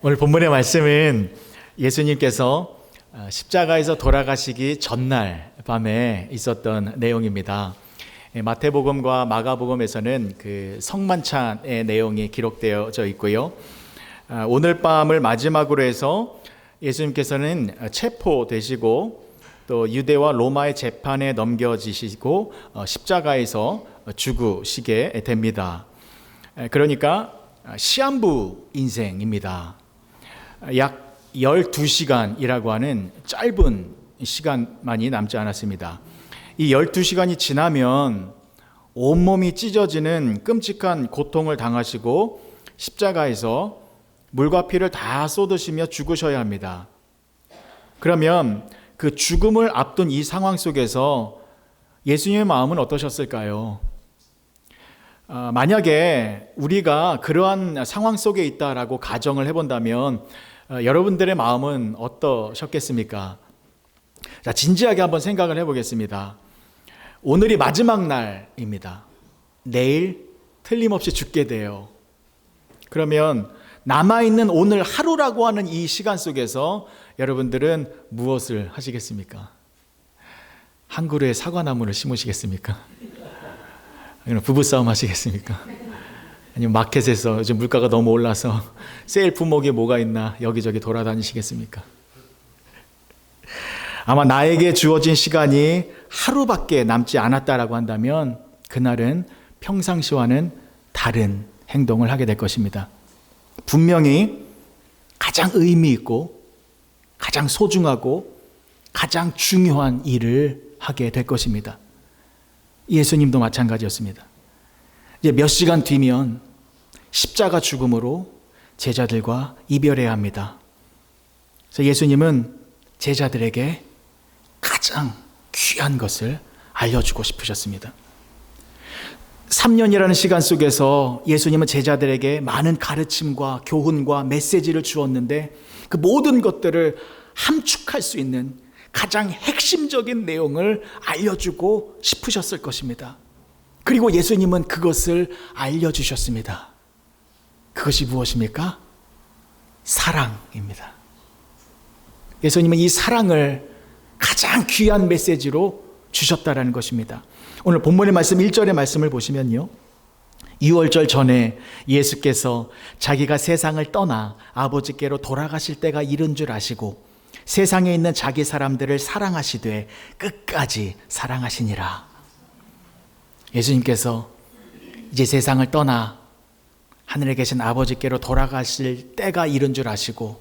오늘 본문의 말씀은 예수님께서 십자가에서 돌아가시기 전날 밤에 있었던 내용입니다. 마태복음과 마가복음에서는 그 성만찬의 내용이 기록되어져 있고요. 오늘 밤을 마지막으로 해서 예수님께서는 체포되시고 또 유대와 로마의 재판에 넘겨지시고 십자가에서 죽으시게 됩니다. 그러니까 시한부 인생입니다. 약 12시간이라고 하는 짧은 시간만이 남지 않았습니다. 이 12시간이 지나면 온몸이 찢어지는 끔찍한 고통을 당하시고 십자가에서 물과 피를 다 쏟으시며 죽으셔야 합니다. 그러면 그 죽음을 앞둔 이 상황 속에서 예수님의 마음은 어떠셨을까요? 만약에 우리가 그러한 상황 속에 있다라고 가정을 해본다면 여러분들의 마음은 어떠셨겠습니까? 자, 진지하게 한번 생각을 해보겠습니다. 오늘이 마지막 날입니다. 내일 틀림없이 죽게 돼요. 그러면 남아있는 오늘 하루라고 하는 이 시간 속에서 여러분들은 무엇을 하시겠습니까? 한 그루의 사과나무를 심으시겠습니까? 아니면 부부싸움 하시겠습니까? 아니면 마켓에서 요즘 물가가 너무 올라서 세일 품목이 뭐가 있나 여기저기 돌아다니시겠습니까? 아마 나에게 주어진 시간이 하루밖에 남지 않았다라고 한다면 그날은 평상시와는 다른 행동을 하게 될 것입니다. 분명히 가장 의미 있고 가장 소중하고 가장 중요한 일을 하게 될 것입니다. 예수님도 마찬가지였습니다. 이제 몇 시간 뒤면 십자가 죽음으로 제자들과 이별해야 합니다. 그래서 예수님은 제자들에게 가장 귀한 것을 알려주고 싶으셨습니다. 3년이라는 시간 속에서 예수님은 제자들에게 많은 가르침과 교훈과 메시지를 주었는데 그 모든 것들을 함축할 수 있는 가장 핵심적인 내용을 알려주고 싶으셨을 것입니다. 그리고 예수님은 그것을 알려주셨습니다. 그것이 무엇입니까? 사랑입니다. 예수님은 이 사랑을 가장 귀한 메시지로 주셨다라는 것입니다. 오늘 본문의 말씀 1절의 말씀을 보시면요. 유월절 전에 예수께서 자기가 세상을 떠나 아버지께로 돌아가실 때가 이른 줄 아시고 세상에 있는 자기 사람들을 사랑하시되 끝까지 사랑하시니라. 예수님께서 이제 세상을 떠나 하늘에 계신 아버지께로 돌아가실 때가 이른 줄 아시고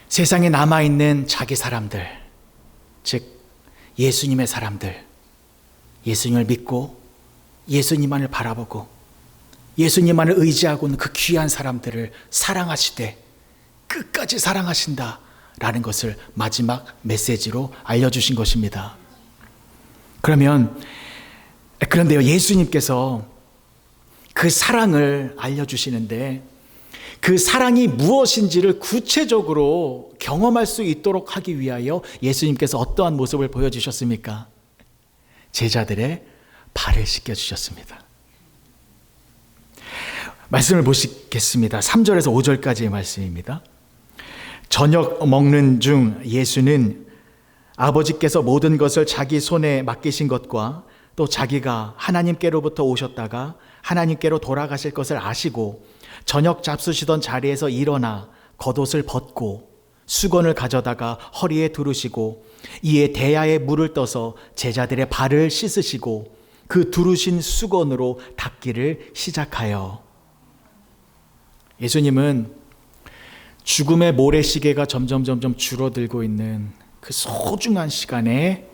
세상에 남아있는 자기 사람들, 즉 예수님의 사람들, 예수님을 믿고 예수님만을 바라보고 예수님만을 의지하고 있는 그 귀한 사람들을 사랑하시되 끝까지 사랑하신다 라는 것을 마지막 메시지로 알려주신 것입니다. 그런데요, 예수님께서 그 사랑을 알려주시는데 그 사랑이 무엇인지를 구체적으로 경험할 수 있도록 하기 위하여 예수님께서 어떠한 모습을 보여주셨습니까? 제자들의 발을 씻겨주셨습니다. 말씀을 보시겠습니다. 3절에서 5절까지의 말씀입니다. 저녁 먹는 중 예수는 아버지께서 모든 것을 자기 손에 맡기신 것과 또 자기가 하나님께로부터 오셨다가 하나님께로 돌아가실 것을 아시고 저녁 잡수시던 자리에서 일어나 겉옷을 벗고 수건을 가져다가 허리에 두르시고 이에 대야에 물을 떠서 제자들의 발을 씻으시고 그 두르신 수건으로 닦기를 시작하여. 예수님은 죽음의 모래시계가 점점 줄어들고 있는 그 소중한 시간에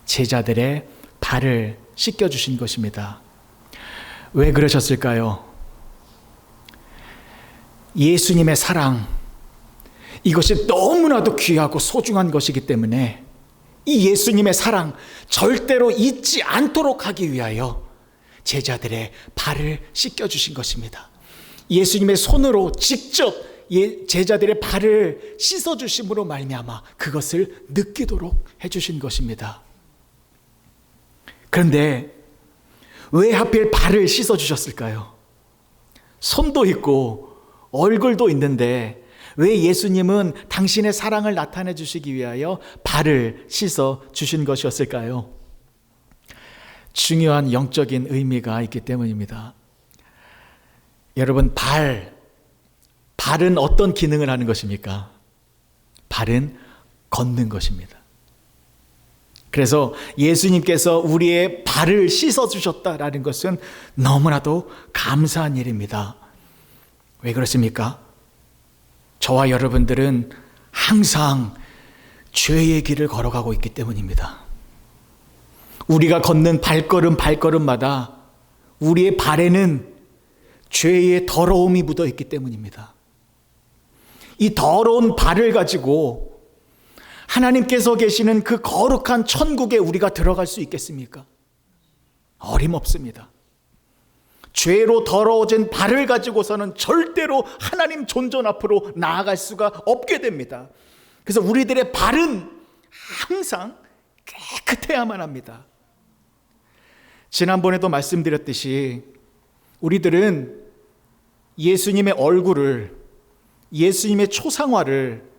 제자들의 발을 씻겨주신 것입니다. 왜 그러셨을까요? 예수님의 사랑, 이것이 너무나도 귀하고 소중한 것이기 때문에 이 예수님의 사랑 절대로 잊지 않도록 하기 위하여 제자들의 발을 씻겨주신 것입니다. 예수님의 손으로 직접 제자들의 발을 씻어주심으로 말미암아 그것을 느끼도록 해주신 것입니다. 그런데 왜 하필 발을 씻어주셨을까요? 손도 있고 얼굴도 있는데 왜 예수님은 당신의 사랑을 나타내 주시기 위하여 발을 씻어 주신 것이었을까요? 중요한 영적인 의미가 있기 때문입니다. 여러분, 발은 어떤 기능을 하는 것입니까? 발은 걷는 것입니다. 그래서 예수님께서 우리의 발을 씻어주셨다라는 것은 너무나도 감사한 일입니다. 왜 그렇습니까? 저와 여러분들은 항상 죄의 길을 걸어가고 있기 때문입니다. 우리가 걷는 발걸음마다 우리의 발에는 죄의 더러움이 묻어 있기 때문입니다. 이 더러운 발을 가지고 하나님께서 계시는 그 거룩한 천국에 우리가 들어갈 수 있겠습니까? 어림없습니다. 죄로 더러워진 발을 가지고서는 절대로 하나님 존전 앞으로 나아갈 수가 없게 됩니다. 그래서 우리들의 발은 항상 깨끗해야만 합니다. 지난번에도 말씀드렸듯이 우리들은 예수님의 얼굴을, 예수님의 초상화를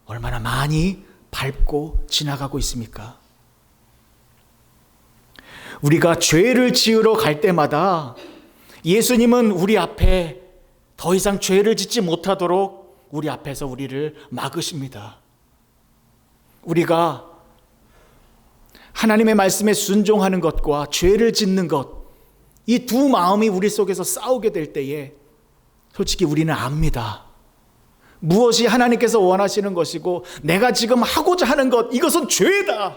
얼마나 많이 밟고 지나가고 있습니까? 우리가 죄를 지으러 갈 때마다 예수님은 우리 앞에 더 이상 죄를 짓지 못하도록 우리 앞에서 우리를 막으십니다. 우리가 하나님의 말씀에 순종하는 것과 죄를 짓는 것, 이 두 마음이 우리 속에서 싸우게 될 때에 솔직히 우리는 압니다. 무엇이 하나님께서 원하시는 것이고 내가 지금 하고자 하는 것, 이것은 죄다.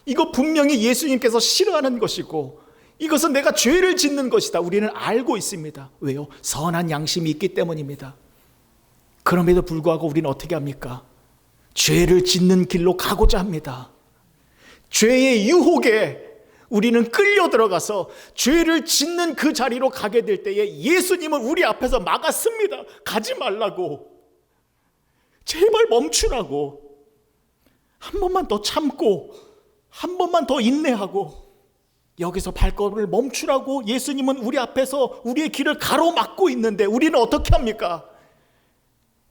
이거 분명히 예수님께서 싫어하는 것이고 이것은 내가 죄를 짓는 것이다. 우리는 알고 있습니다. 왜요? 선한 양심이 있기 때문입니다. 그럼에도 불구하고 우리는 어떻게 합니까? 죄를 짓는 길로 가고자 합니다. 죄의 유혹에 우리는 끌려 들어가서 죄를 짓는 그 자리로 가게 될 때에 예수님은 우리 앞에서 막았습니다. 가지 말라고. 제발 멈추라고. 한 번만 더 참고 한 번만 더 인내하고 여기서 발걸음을 멈추라고 예수님은 우리 앞에서 우리의 길을 가로막고 있는데 우리는 어떻게 합니까?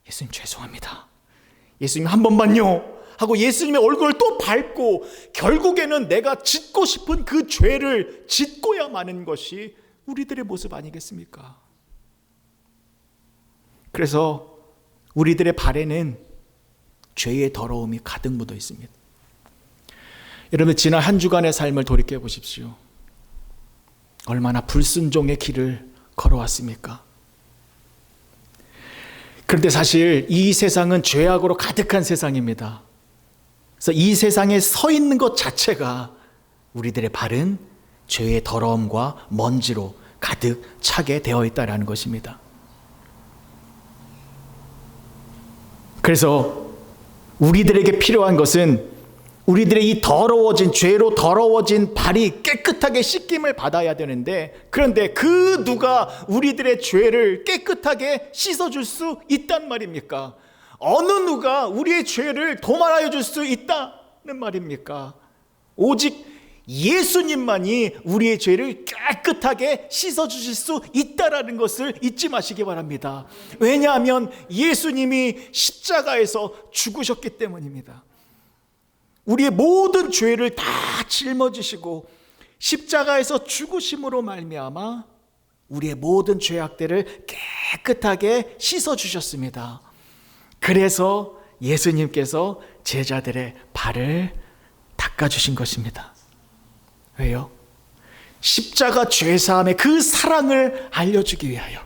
예수님 죄송합니다. 예수님 한 번만요 하고 예수님의 얼굴을 또 밟고 결국에는 내가 짓고 싶은 그 죄를 짓고야 마는 것이 우리들의 모습 아니겠습니까? 그래서 우리들의 발에는 죄의 더러움이 가득 묻어 있습니다. 여러분, 지난 한 주간의 삶을 돌이켜 보십시오. 얼마나 불순종의 길을 걸어왔습니까? 그런데 사실 이 세상은 죄악으로 가득한 세상입니다. 그래서 이 세상에 서 있는 것 자체가 우리들의 발은 죄의 더러움과 먼지로 가득 차게 되어 있다는 것입니다. 그래서 우리들에게 필요한 것은 우리들의 이 더러워진, 죄로 더러워진 발이 깨끗하게 씻김을 받아야 되는데, 그런데 그 누가 우리들의 죄를 깨끗하게 씻어줄 수 있단 말입니까? 어느 누가 우리의 죄를 도말하여 줄 수 있다는 말입니까? 오직 예수님만이 우리의 죄를 깨끗하게 씻어주실 수 있다라는 것을 잊지 마시기 바랍니다. 왜냐하면 예수님이 십자가에서 죽으셨기 때문입니다. 우리의 모든 죄를 다 짊어지시고 십자가에서 죽으심으로 말미암아 우리의 모든 죄악들을 깨끗하게 씻어주셨습니다. 그래서 예수님께서 제자들의 발을 닦아주신 것입니다. 왜요? 십자가 죄사함의 그 사랑을 알려주기 위하여,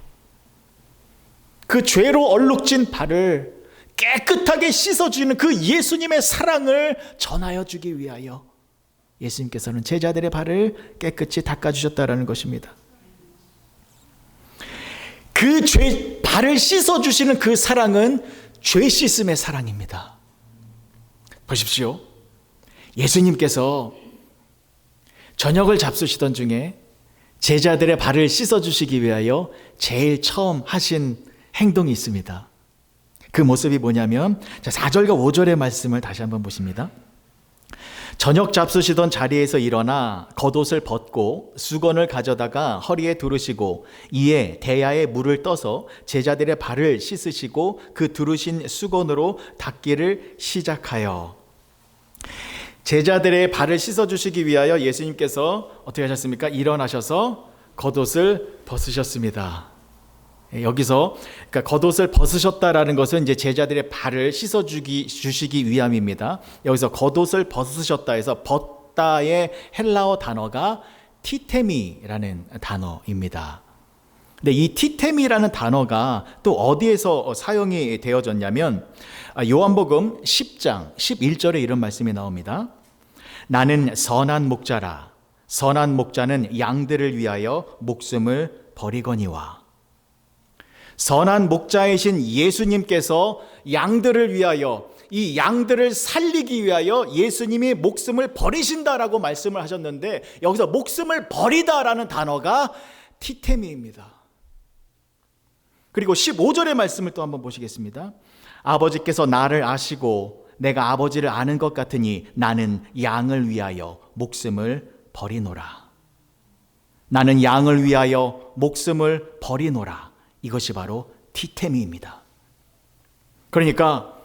그 죄로 얼룩진 발을 깨끗하게 씻어주는 그 예수님의 사랑을 전하여 주기 위하여 예수님께서는 제자들의 발을 깨끗이 닦아주셨다는 것입니다. 그 발을 씻어주시는 그 사랑은 죄 씻음의 사랑입니다. 보십시오. 예수님께서 저녁을 잡수시던 중에 제자들의 발을 씻어주시기 위하여 제일 처음 하신 행동이 있습니다. 그 모습이 뭐냐면 4절과 5절의 말씀을 다시 한번 보십니다. 저녁 잡수시던 자리에서 일어나 겉옷을 벗고 수건을 가져다가 허리에 두르시고 이에 대야에 물을 떠서 제자들의 발을 씻으시고 그 두르신 수건으로 닦기를 시작하여. 제자들의 발을 씻어주시기 위하여 예수님께서 어떻게 하셨습니까? 일어나셔서 겉옷을 벗으셨습니다. 여기서 그러니까 겉옷을 벗으셨다라는 것은 이제 제자들의 발을 주시기 위함입니다. 여기서 겉옷을 벗으셨다 해서 벗다의 헬라어 단어가 티테미라는 단어입니다. 근데 이 티테미라는 단어가 또 어디에서 사용이 되어졌냐면 요한복음 10장 11절에 이런 말씀이 나옵니다. 나는 선한 목자라. 선한 목자는 양들을 위하여 목숨을 버리거니와. 선한 목자이신 예수님께서 양들을 위하여, 이 양들을 살리기 위하여 예수님이 목숨을 버리신다라고 말씀을 하셨는데, 여기서 목숨을 버리다라는 단어가 티테미입니다. 그리고 15절의 말씀을 또 한번 보시겠습니다. 아버지께서 나를 아시고 내가 아버지를 아는 것 같으니 나는 양을 위하여 목숨을 버리노라. 나는 양을 위하여 목숨을 버리노라. 이것이 바로 티테미입니다. 그러니까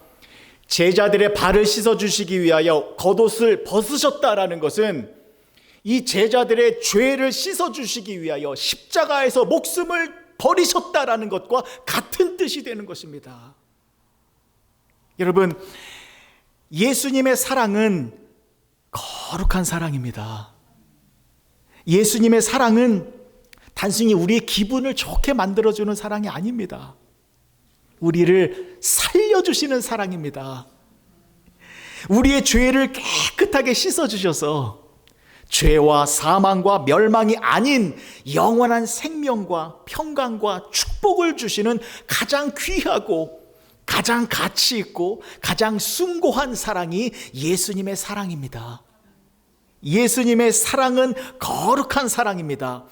제자들의 발을 씻어주시기 위하여 겉옷을 벗으셨다라는 것은 이 제자들의 죄를 씻어주시기 위하여 십자가에서 목숨을 버리셨다라는 것과 같은 뜻이 되는 것입니다. 여러분, 예수님의 사랑은 거룩한 사랑입니다. 예수님의 사랑은 단순히 우리의 기분을 좋게 만들어주는 사랑이 아닙니다. 우리를 살려주시는 사랑입니다. 우리의 죄를 깨끗하게 씻어주셔서 죄와 사망과 멸망이 아닌 영원한 생명과 평강과 축복을 주시는 가장 귀하고 가장 가치 있고 가장 숭고한 사랑이 예수님의 사랑입니다. 예수님의 사랑은 거룩한 사랑입니다.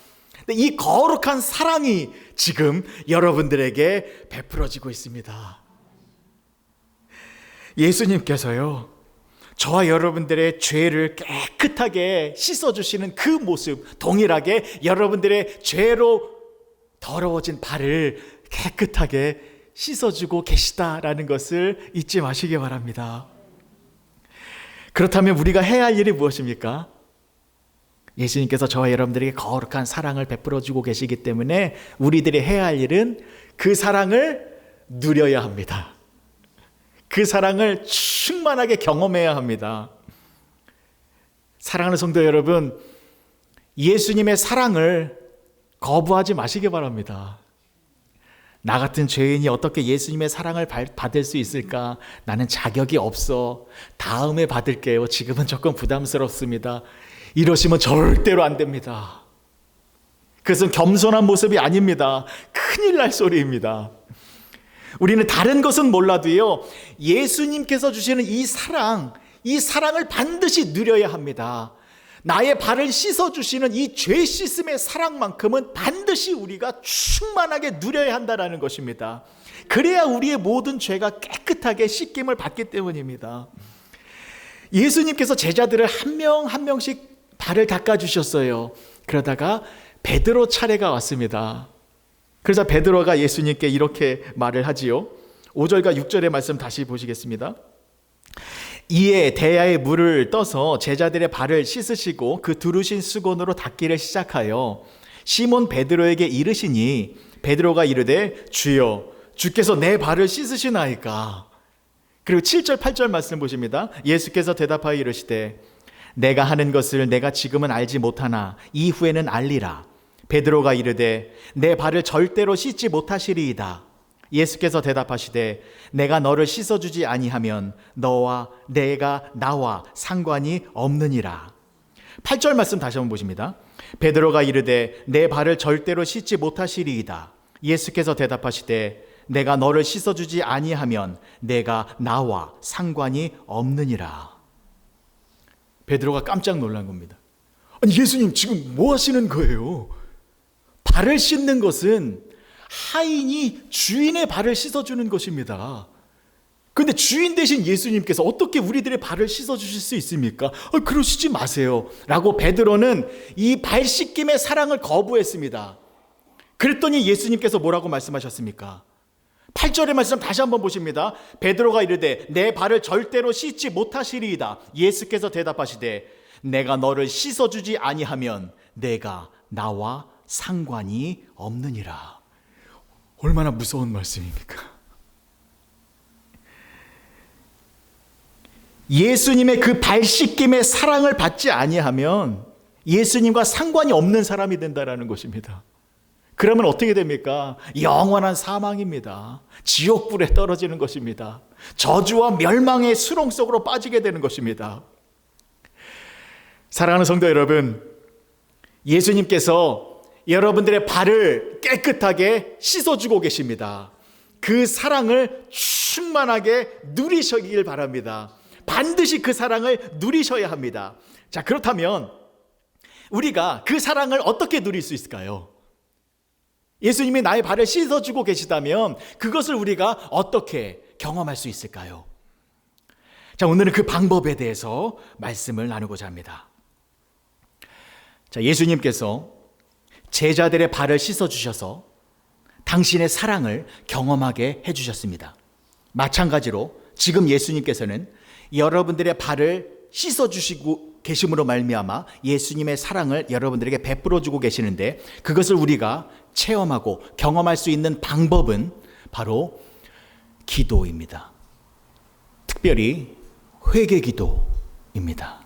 이 거룩한 사랑이 지금 여러분들에게 베풀어지고 있습니다. 예수님께서요, 저와 여러분들의 죄를 깨끗하게 씻어주시는 그 모습, 동일하게 여러분들의 죄로 더러워진 발을 깨끗하게 씻어주고 계시다라는 것을 잊지 마시기 바랍니다. 그렇다면 우리가 해야 할 일이 무엇입니까? 예수님께서 저와 여러분들에게 거룩한 사랑을 베풀어주고 계시기 때문에 우리들이 해야 할 일은 그 사랑을 누려야 합니다. 그 사랑을 충만하게 경험해야 합니다. 사랑하는 성도 여러분, 예수님의 사랑을 거부하지 마시기 바랍니다. 나 같은 죄인이 어떻게 예수님의 사랑을 받을 수 있을까? 나는 자격이 없어. 다음에 받을게요. 지금은 조금 부담스럽습니다. 이러시면 절대로 안 됩니다. 그것은 겸손한 모습이 아닙니다. 큰일 날 소리입니다. 우리는 다른 것은 몰라도요, 예수님께서 주시는 이 사랑을 반드시 누려야 합니다. 나의 발을 씻어주시는 이 죄 씻음의 사랑만큼은 반드시 우리가 충만하게 누려야 한다는 것입니다. 그래야 우리의 모든 죄가 깨끗하게 씻김을 받기 때문입니다. 예수님께서 제자들을 한 명 한 명씩 발을 닦아주셨어요. 그러다가 베드로 차례가 왔습니다. 그래서 베드로가 예수님께 이렇게 말을 하지요. 5절과 6절의 말씀 다시 보시겠습니다. 이에 대야에 물을 떠서 제자들의 발을 씻으시고 그 두르신 수건으로 닦기를 시작하여 시몬 베드로에게 이르시니 베드로가 이르되 주여 주께서 내 발을 씻으시나이까. 그리고 7절 8절 말씀 보십니다. 예수께서 대답하여 이르시되 내가 하는 것을 내가 지금은 알지 못하나 이후에는 알리라. 베드로가 이르되 내 발을 절대로 씻지 못하시리이다. 예수께서 대답하시되 내가 너를 씻어주지 아니하면 너와 내가 나와 상관이 없느니라. 8절 말씀 다시 한번 보십니다. 베드로가 이르되 내 발을 절대로 씻지 못하시리이다. 예수께서 대답하시되 내가 너를 씻어주지 아니하면 내가 나와 상관이 없느니라. 베드로가 깜짝 놀란 겁니다. 아니 예수님 지금 뭐 하시는 거예요? 발을 씻는 것은 하인이 주인의 발을 씻어주는 것입니다. 근데 주인 되신 예수님께서 어떻게 우리들의 발을 씻어 주실 수 있습니까? 그러시지 마세요 라고 베드로는 이 발 씻김의 사랑을 거부했습니다. 그랬더니 예수님께서 뭐라고 말씀하셨습니까? 8절의 말씀 다시 한번 보십니다. 베드로가 이르되 내 발을 절대로 씻지 못하시리이다. 예수께서 대답하시되 내가 너를 씻어주지 아니하면 내가 나와 상관이 없느니라. 얼마나 무서운 말씀입니까? 예수님의 그 발 씻김의 사랑을 받지 아니하면 예수님과 상관이 없는 사람이 된다라는 것입니다. 그러면 어떻게 됩니까? 영원한 사망입니다. 지옥불에 떨어지는 것입니다. 저주와 멸망의 수렁 속으로 빠지게 되는 것입니다. 사랑하는 성도 여러분, 예수님께서 여러분들의 발을 깨끗하게 씻어주고 계십니다. 그 사랑을 충만하게 누리시길 바랍니다. 반드시 그 사랑을 누리셔야 합니다. 자, 그렇다면 우리가 그 사랑을 어떻게 누릴 수 있을까요? 예수님이 나의 발을 씻어주고 계시다면 그것을 우리가 어떻게 경험할 수 있을까요? 자, 오늘은 그 방법에 대해서 말씀을 나누고자 합니다. 자, 예수님께서 제자들의 발을 씻어주셔서 당신의 사랑을 경험하게 해주셨습니다. 마찬가지로 지금 예수님께서는 여러분들의 발을 씻어주시고 계심으로 말미암아 예수님의 사랑을 여러분들에게 베풀어주고 계시는데, 그것을 우리가 체험하고 경험할 수 있는 방법은 바로 기도입니다. 특별히 회개 기도입니다.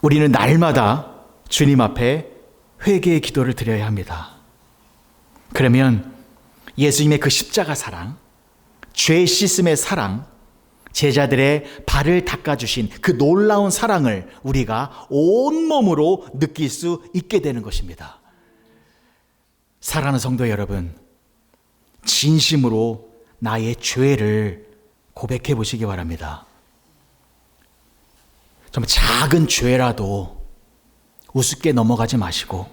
우리는 날마다 주님 앞에 회개의 기도를 드려야 합니다. 그러면 예수님의 그 십자가 사랑, 죄 씻음의 사랑, 제자들의 발을 닦아주신 그 놀라운 사랑을 우리가 온몸으로 느낄 수 있게 되는 것입니다. 사랑하는 성도 여러분, 진심으로 나의 죄를 고백해 보시기 바랍니다. 정말 작은 죄라도 우습게 넘어가지 마시고,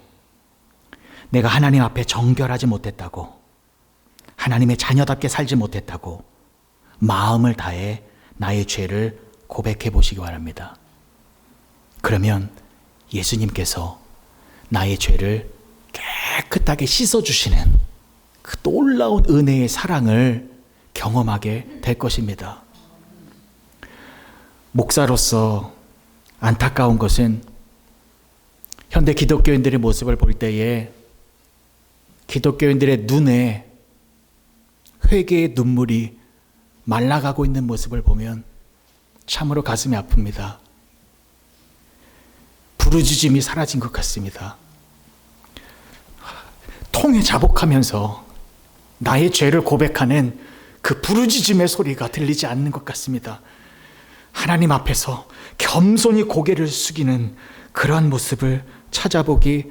내가 하나님 앞에 정결하지 못했다고, 하나님의 자녀답게 살지 못했다고 마음을 다해 나의 죄를 고백해 보시기 바랍니다. 그러면 예수님께서 나의 죄를 깨끗하게 씻어주시는 그 놀라운 은혜의 사랑을 경험하게 될 것입니다. 목사로서 안타까운 것은 현대 기독교인들의 모습을 볼 때에 기독교인들의 눈에 회개의 눈물이 말라가고 있는 모습을 보면 참으로 가슴이 아픕니다. 부르짖음이 사라진 것 같습니다. 통에 자복하면서 나의 죄를 고백하는 그 부르짖음의 소리가 들리지 않는 것 같습니다. 하나님 앞에서 겸손히 고개를 숙이는 그러한 모습을 찾아보기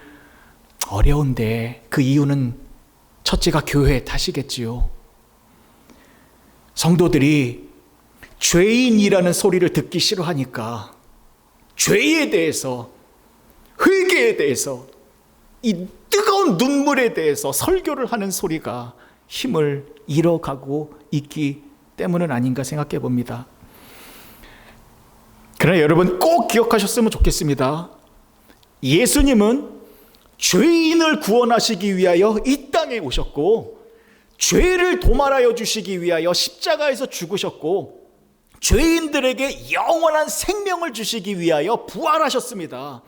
어려운데, 그 이유는 첫째가 교회의 탓이겠지요. 성도들이 죄인이라는 소리를 듣기 싫어하니까 죄에 대해서, 회개에 대해서, 이 뜨거운 눈물에 대해서 설교를 하는 소리가 힘을 잃어가고 있기 때문은 아닌가 생각해 봅니다. 그러나 여러분 꼭 기억하셨으면 좋겠습니다. 예수님은 죄인을 구원하시기 위하여 이 땅에 오셨고, 죄를 도말하여 주시기 위하여 십자가에서 죽으셨고, 죄인들에게 영원한 생명을 주시기 위하여 부활하셨습니다.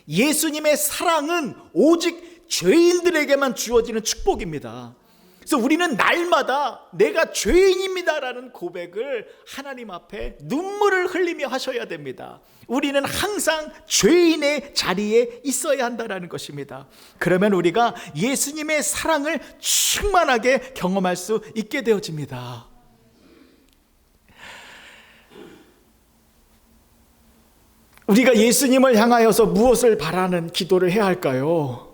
예수님의 사랑은 오직 죄인들에게만 주어지는 축복입니다. 그래서 우리는 날마다 내가 죄인입니다라는 고백을 하나님 앞에 눈물을 흘리며 하셔야 됩니다. 우리는 항상 죄인의 자리에 있어야 한다는 것입니다. 그러면 우리가 예수님의 사랑을 충만하게 경험할 수 있게 되어집니다. 우리가 예수님을 향하여서 무엇을 바라는 기도를 해야 할까요?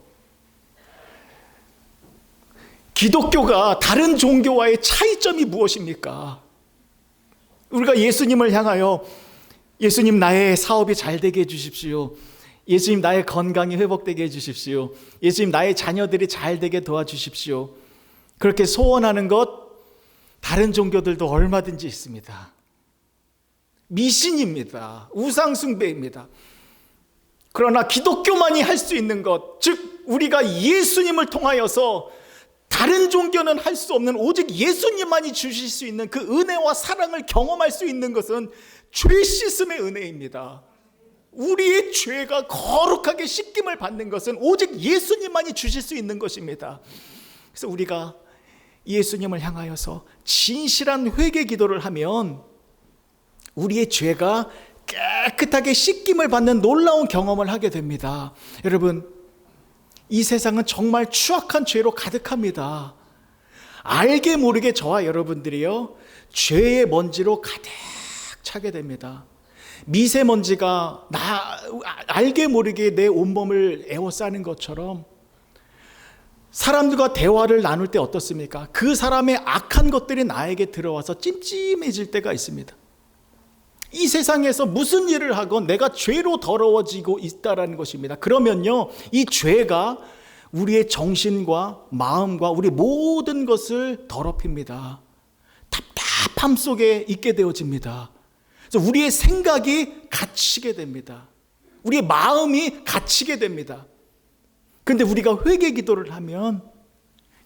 기독교가 다른 종교와의 차이점이 무엇입니까? 우리가 예수님을 향하여, 예수님 나의 사업이 잘 되게 해주십시오, 예수님 나의 건강이 회복되게 해주십시오, 예수님 나의 자녀들이 잘 되게 도와주십시오, 그렇게 소원하는 것, 다른 종교들도 얼마든지 있습니다. 미신입니다. 우상숭배입니다. 그러나 기독교만이 할 수 있는 것, 즉 우리가 예수님을 통하여서 다른 종교는 할 수 없는 오직 예수님만이 주실 수 있는 그 은혜와 사랑을 경험할 수 있는 것은 죄 씻음의 은혜입니다. 우리의 죄가 거룩하게 씻김을 받는 것은 오직 예수님만이 주실 수 있는 것입니다. 그래서 우리가 예수님을 향하여서 진실한 회개 기도를 하면 우리의 죄가 깨끗하게 씻김을 받는 놀라운 경험을 하게 됩니다. 여러분, 이 세상은 정말 추악한 죄로 가득합니다. 알게 모르게 저와 여러분들이요, 죄의 먼지로 가득 차게 됩니다. 미세먼지가 알게 모르게 내 온몸을 에워싸는 것처럼 사람들과 대화를 나눌 때 어떻습니까? 그 사람의 악한 것들이 나에게 들어와서 찜찜해질 때가 있습니다. 이 세상에서 무슨 일을 하건 내가 죄로 더러워지고 있다라는 것입니다. 그러면요, 이 죄가 우리의 정신과 마음과 우리 모든 것을 더럽힙니다. 답답함 속에 있게 되어집니다. 그래서 우리의 생각이 갇히게 됩니다. 우리의 마음이 갇히게 됩니다. 그런데 우리가 회개 기도를 하면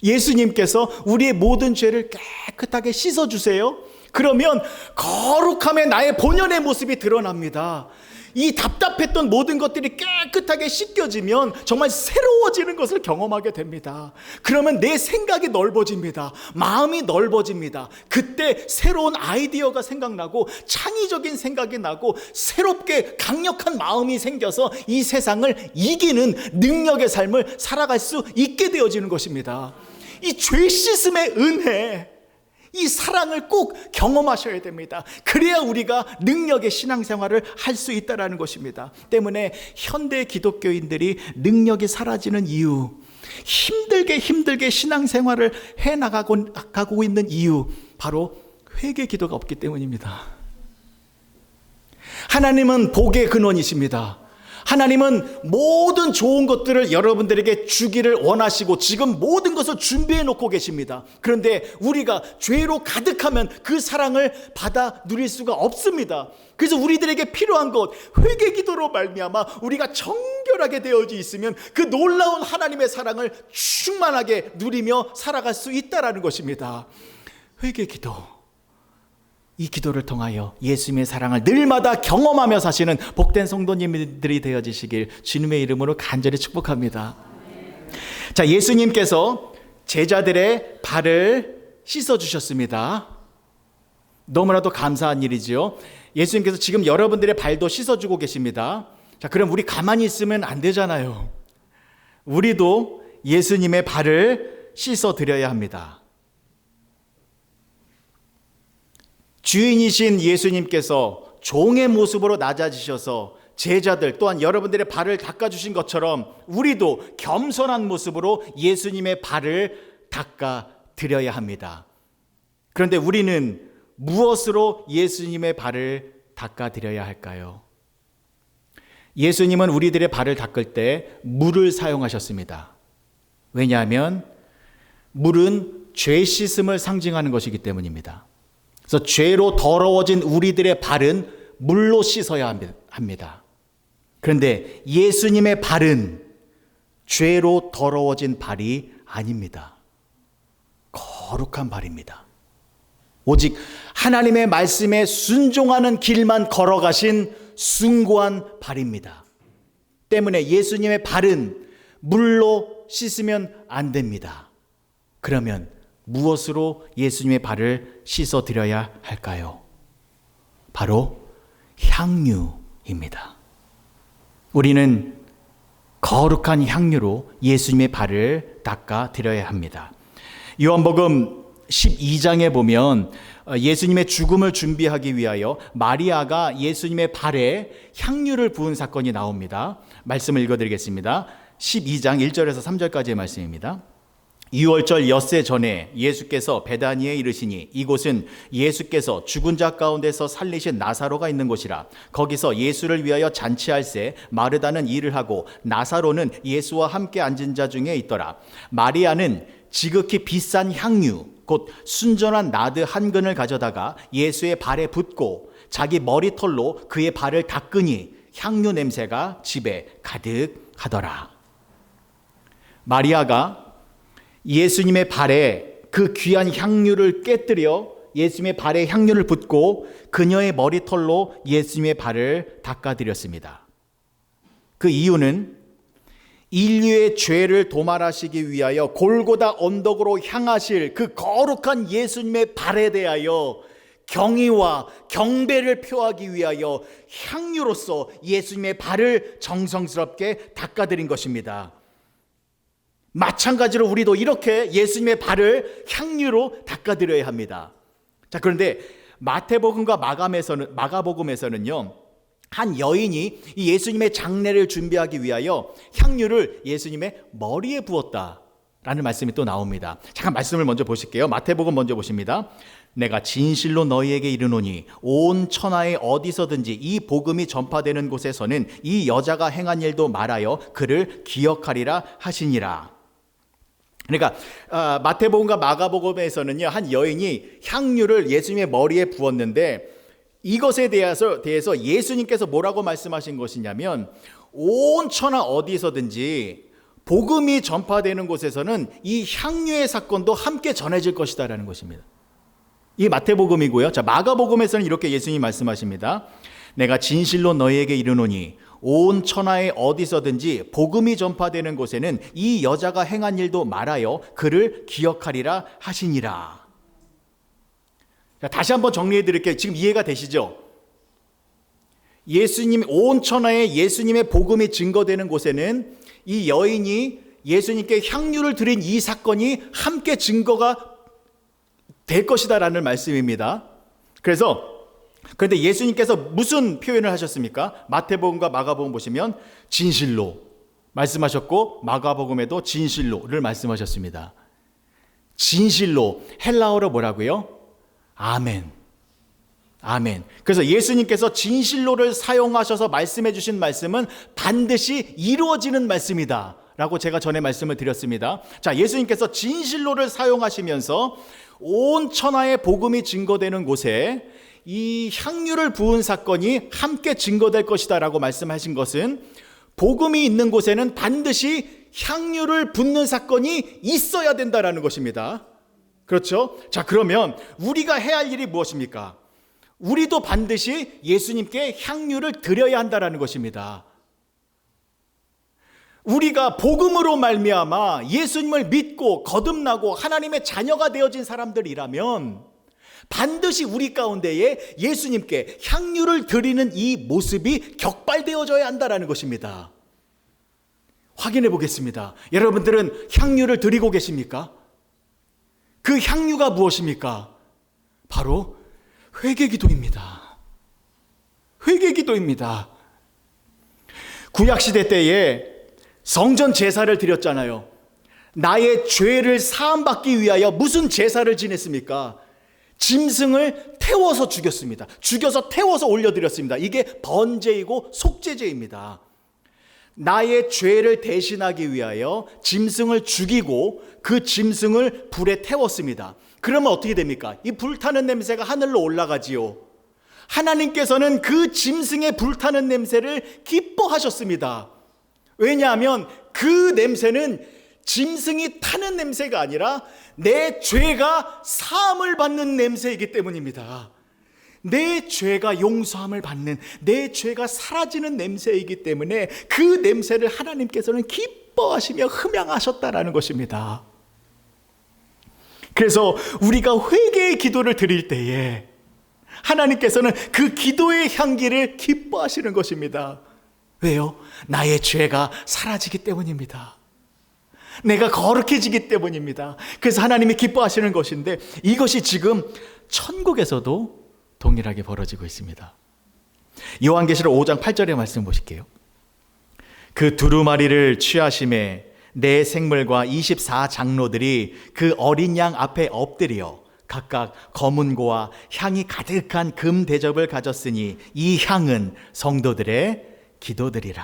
예수님께서 우리의 모든 죄를 깨끗하게 씻어주세요. 그러면 거룩함의 나의 본연의 모습이 드러납니다. 이 답답했던 모든 것들이 깨끗하게 씻겨지면 정말 새로워지는 것을 경험하게 됩니다. 그러면 내 생각이 넓어집니다. 마음이 넓어집니다. 그때 새로운 아이디어가 생각나고 창의적인 생각이 나고 새롭게 강력한 마음이 생겨서 이 세상을 이기는 능력의 삶을 살아갈 수 있게 되어지는 것입니다. 이 죄 씻음의 은혜, 이 사랑을 꼭 경험하셔야 됩니다. 그래야 우리가 능력의 신앙생활을 할 수 있다는 것입니다. 때문에 현대 기독교인들이 능력이 사라지는 이유, 힘들게 신앙생활을 해나가고 있는 이유, 바로 회개 기도가 없기 때문입니다. 하나님은 복의 근원이십니다. 하나님은 모든 좋은 것들을 여러분들에게 주기를 원하시고 지금 모든 것을 준비해 놓고 계십니다. 그런데 우리가 죄로 가득하면 그 사랑을 받아 누릴 수가 없습니다. 그래서 우리들에게 필요한 것, 회개 기도로 말미암아 우리가 정결하게 되어져 있으면 그 놀라운 하나님의 사랑을 충만하게 누리며 살아갈 수 있다는 것입니다. 회개 기도, 이 기도를 통하여 예수님의 사랑을 늘마다 경험하며 사시는 복된 성도님들이 되어지시길 주님의 이름으로 간절히 축복합니다. 자, 예수님께서 제자들의 발을 씻어주셨습니다. 너무나도 감사한 일이죠. 예수님께서 지금 여러분들의 발도 씻어주고 계십니다. 자, 그럼 우리 가만히 있으면 안 되잖아요. 우리도 예수님의 발을 씻어드려야 합니다. 주인이신 예수님께서 종의 모습으로 낮아지셔서 제자들 또한 여러분들의 발을 닦아주신 것처럼 우리도 겸손한 모습으로 예수님의 발을 닦아드려야 합니다. 그런데 우리는 무엇으로 예수님의 발을 닦아드려야 할까요? 예수님은 우리들의 발을 닦을 때 물을 사용하셨습니다. 왜냐하면 물은 죄 씻음을 상징하는 것이기 때문입니다. 그래서 죄로 더러워진 우리들의 발은 물로 씻어야 합니다. 그런데 예수님의 발은 죄로 더러워진 발이 아닙니다. 거룩한 발입니다. 오직 하나님의 말씀에 순종하는 길만 걸어가신 숭고한 발입니다. 때문에 예수님의 발은 물로 씻으면 안 됩니다. 그러면 무엇으로 예수님의 발을 씻어드려야 할까요? 바로 향유입니다. 우리는 거룩한 향유로 예수님의 발을 닦아드려야 합니다. 요한복음 12장에 보면 예수님의 죽음을 준비하기 위하여 마리아가 예수님의 발에 향유를 부은 사건이 나옵니다. 말씀을 읽어드리겠습니다. 12장 1절에서 3절까지의 말씀입니다. 유월절 엿새 전에 예수께서 베다니에 이르시니 이곳은 예수께서 죽은 자 가운데서 살리신 나사로가 있는 곳이라. 거기서 예수를 위하여 잔치할새 마르다는 일을 하고 나사로는 예수와 함께 앉은 자 중에 있더라. 마리아는 지극히 비싼 향유 곧 순전한 나드 한 근을 가져다가 예수의 발에 붓고 자기 머리털로 그의 발을 닦으니 향유 냄새가 집에 가득하더라. 마리아가 예수님의 발에 그 귀한 향유를 깨뜨려 예수님의 발에 향유를 붓고 그녀의 머리털로 예수님의 발을 닦아드렸습니다. 그 이유는 인류의 죄를 도말하시기 위하여 골고다 언덕으로 향하실 그 거룩한 예수님의 발에 대하여 경의와 경배를 표하기 위하여 향유로서 예수님의 발을 정성스럽게 닦아드린 것입니다. 마찬가지로 우리도 이렇게 예수님의 발을 향유로 닦아드려야 합니다. 자, 그런데 마태복음과 마가복음에서는요, 한 여인이 이 예수님의 장례를 준비하기 위하여 향유를 예수님의 머리에 부었다라는 말씀이 또 나옵니다. 잠깐 말씀을 먼저 보실게요. 마태복음 먼저 보십니다. 내가 진실로 너희에게 이르노니 온 천하에 어디서든지 이 복음이 전파되는 곳에서는 이 여자가 행한 일도 말하여 그를 기억하리라 하시니라. 그러니까 마태복음과 마가복음에서는요, 한 여인이 향유를 예수님의 머리에 부었는데 이것에 대해서 예수님께서 뭐라고 말씀하신 것이냐면 온 천하 어디서든지 복음이 전파되는 곳에서는 이 향유의 사건도 함께 전해질 것이다라는 것입니다. 이 마태복음이고요. 자, 마가복음에서는 이렇게 예수님이 말씀하십니다. 내가 진실로 너희에게 이르노니 온 천하에 어디서든지 복음이 전파되는 곳에는 이 여자가 행한 일도 말하여 그를 기억하리라 하시니라. 자, 다시 한번 정리해 드릴게요. 지금 이해가 되시죠? 온 천하에 예수님의 복음이 증거되는 곳에는 이 여인이 예수님께 향유를 드린 이 사건이 함께 증거가 될 것이다라는 말씀입니다. 그런데 예수님께서 무슨 표현을 하셨습니까? 마태복음과 마가복음 보시면 진실로 말씀하셨고 마가복음에도 진실로를 말씀하셨습니다. 진실로, 헬라어로 뭐라고요? 아멘. 아멘. 그래서 예수님께서 진실로를 사용하셔서 말씀해 주신 말씀은 반드시 이루어지는 말씀이다 라고 제가 전에 말씀을 드렸습니다. 자, 예수님께서 진실로를 사용하시면서 온 천하의 복음이 증거되는 곳에 이 향유를 부은 사건이 함께 증거될 것이다 라고 말씀하신 것은 복음이 있는 곳에는 반드시 향유를 붓는 사건이 있어야 된다라는 것입니다. 그렇죠? 자, 그러면 우리가 해야 할 일이 무엇입니까? 우리도 반드시 예수님께 향유를 드려야 한다라는 것입니다. 우리가 복음으로 말미암아 예수님을 믿고 거듭나고 하나님의 자녀가 되어진 사람들이라면 반드시 우리 가운데에 예수님께 향유를 드리는 이 모습이 격발되어져야 한다라는 것입니다. 확인해 보겠습니다. 여러분들은 향유를 드리고 계십니까? 그 향유가 무엇입니까? 바로 회개기도입니다. 회개기도입니다. 구약시대 때에 성전 제사를 드렸잖아요. 나의 죄를 사함받기 위하여 무슨 제사를 지냈습니까? 짐승을 태워서 죽였습니다. 죽여서 태워서 올려드렸습니다. 이게 번제이고 속죄제입니다. 나의 죄를 대신하기 위하여 짐승을 죽이고 그 짐승을 불에 태웠습니다. 그러면 어떻게 됩니까? 이 불타는 냄새가 하늘로 올라가지요. 하나님께서는 그 짐승의 불타는 냄새를 기뻐하셨습니다. 왜냐하면 그 냄새는 짐승이 타는 냄새가 아니라 내 죄가 사함을 받는 냄새이기 때문입니다. 내 죄가 용서함을 받는, 내 죄가 사라지는 냄새이기 때문에 그 냄새를 하나님께서는 기뻐하시며 흠양하셨다라는 것입니다. 그래서 우리가 회개의 기도를 드릴 때에 하나님께서는 그 기도의 향기를 기뻐하시는 것입니다. 왜요? 나의 죄가 사라지기 때문입니다. 내가 거룩해지기 때문입니다. 그래서 하나님이 기뻐하시는 것인데 이것이 지금 천국에서도 동일하게 벌어지고 있습니다. 요한계시록 5장 8절의 말씀 보실게요. 그 두루마리를 취하심에 내 생물과 24장로들이 그 어린 양 앞에 엎드려 각각 검은고와 향이 가득한 금 대접을 가졌으니 이 향은 성도들의 기도들이라.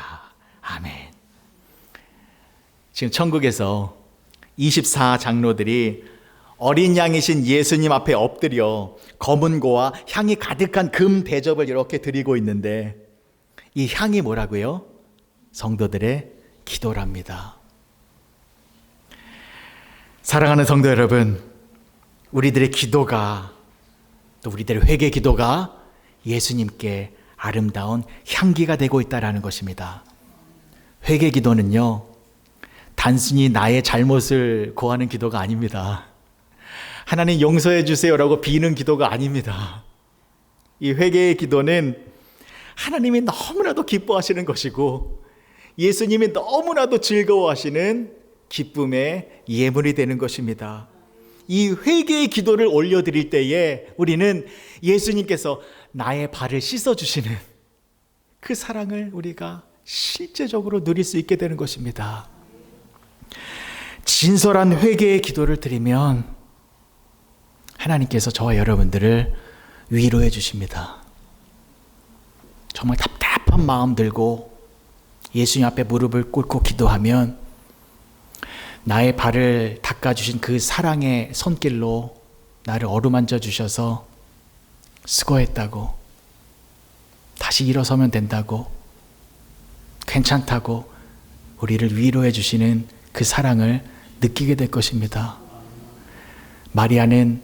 아멘. 지금 천국에서 24장로들이 어린 양이신 예수님 앞에 엎드려 검은고와 향이 가득한 금 대접을 이렇게 드리고 있는데, 이 향이 뭐라고요? 성도들의 기도랍니다. 사랑하는 성도 여러분, 우리들의 기도가, 또 우리들의 회개 기도가 예수님께 아름다운 향기가 되고 있다는 것입니다. 회개 기도는요, 단순히 나의 잘못을 고하는 기도가 아닙니다. 하나님 용서해 주세요라고 비는 기도가 아닙니다. 이 회개의 기도는 하나님이 너무나도 기뻐하시는 것이고, 예수님이 너무나도 즐거워하시는 기쁨의 예물이 되는 것입니다. 이 회개의 기도를 올려드릴 때에 우리는 예수님께서 나의 발을 씻어주시는 그 사랑을 우리가 실제적으로 누릴 수 있게 되는 것입니다. 진솔한 회개의 기도를 드리면 하나님께서 저와 여러분들을 위로해 주십니다. 정말 답답한 마음 들고 예수님 앞에 무릎을 꿇고 기도하면 나의 발을 닦아주신 그 사랑의 손길로 나를 어루만져 주셔서 수고했다고, 다시 일어서면 된다고, 괜찮다고 우리를 위로해 주시는 그 사랑을 느끼게 될 것입니다. 마리아는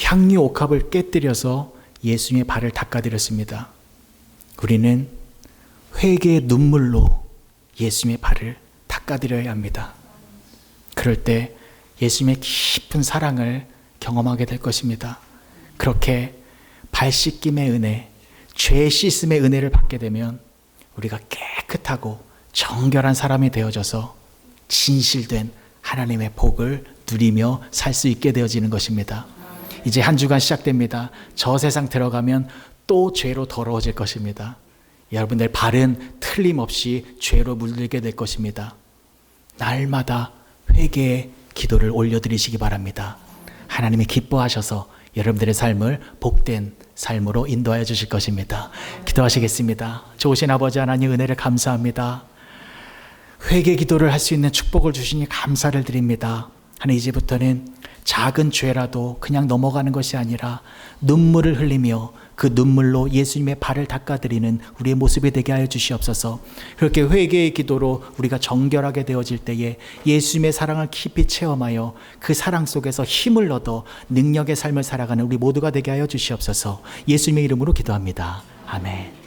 향유 옥합을 깨뜨려서 예수님의 발을 닦아드렸습니다. 우리는 회개의 눈물로 예수님의 발을 닦아드려야 합니다. 그럴 때 예수님의 깊은 사랑을 경험하게 될 것입니다. 그렇게 발 씻김의 은혜, 죄 씻음의 은혜를 받게 되면 우리가 깨끗하고 정결한 사람이 되어져서 진실된 하나님의 복을 누리며 살 수 있게 되어지는 것입니다. 이제 한 주간 시작됩니다. 저 세상 들어가면 또 죄로 더러워질 것입니다. 여러분들 발은 틀림없이 죄로 물들게 될 것입니다. 날마다 회개의 기도를 올려드리시기 바랍니다. 하나님이 기뻐하셔서 여러분들의 삶을 복된 삶으로 인도하여 주실 것입니다. 기도하시겠습니다. 좋으신 아버지 하나님, 은혜를 감사합니다. 회개 기도를 할 수 있는 축복을 주시니 감사를 드립니다. 하나님, 이제부터는 작은 죄라도 그냥 넘어가는 것이 아니라 눈물을 흘리며 그 눈물로 예수님의 발을 닦아드리는 우리의 모습이 되게 하여 주시옵소서. 그렇게 회개의 기도로 우리가 정결하게 되어질 때에 예수님의 사랑을 깊이 체험하여 그 사랑 속에서 힘을 얻어 능력의 삶을 살아가는 우리 모두가 되게 하여 주시옵소서. 예수님의 이름으로 기도합니다. 아멘.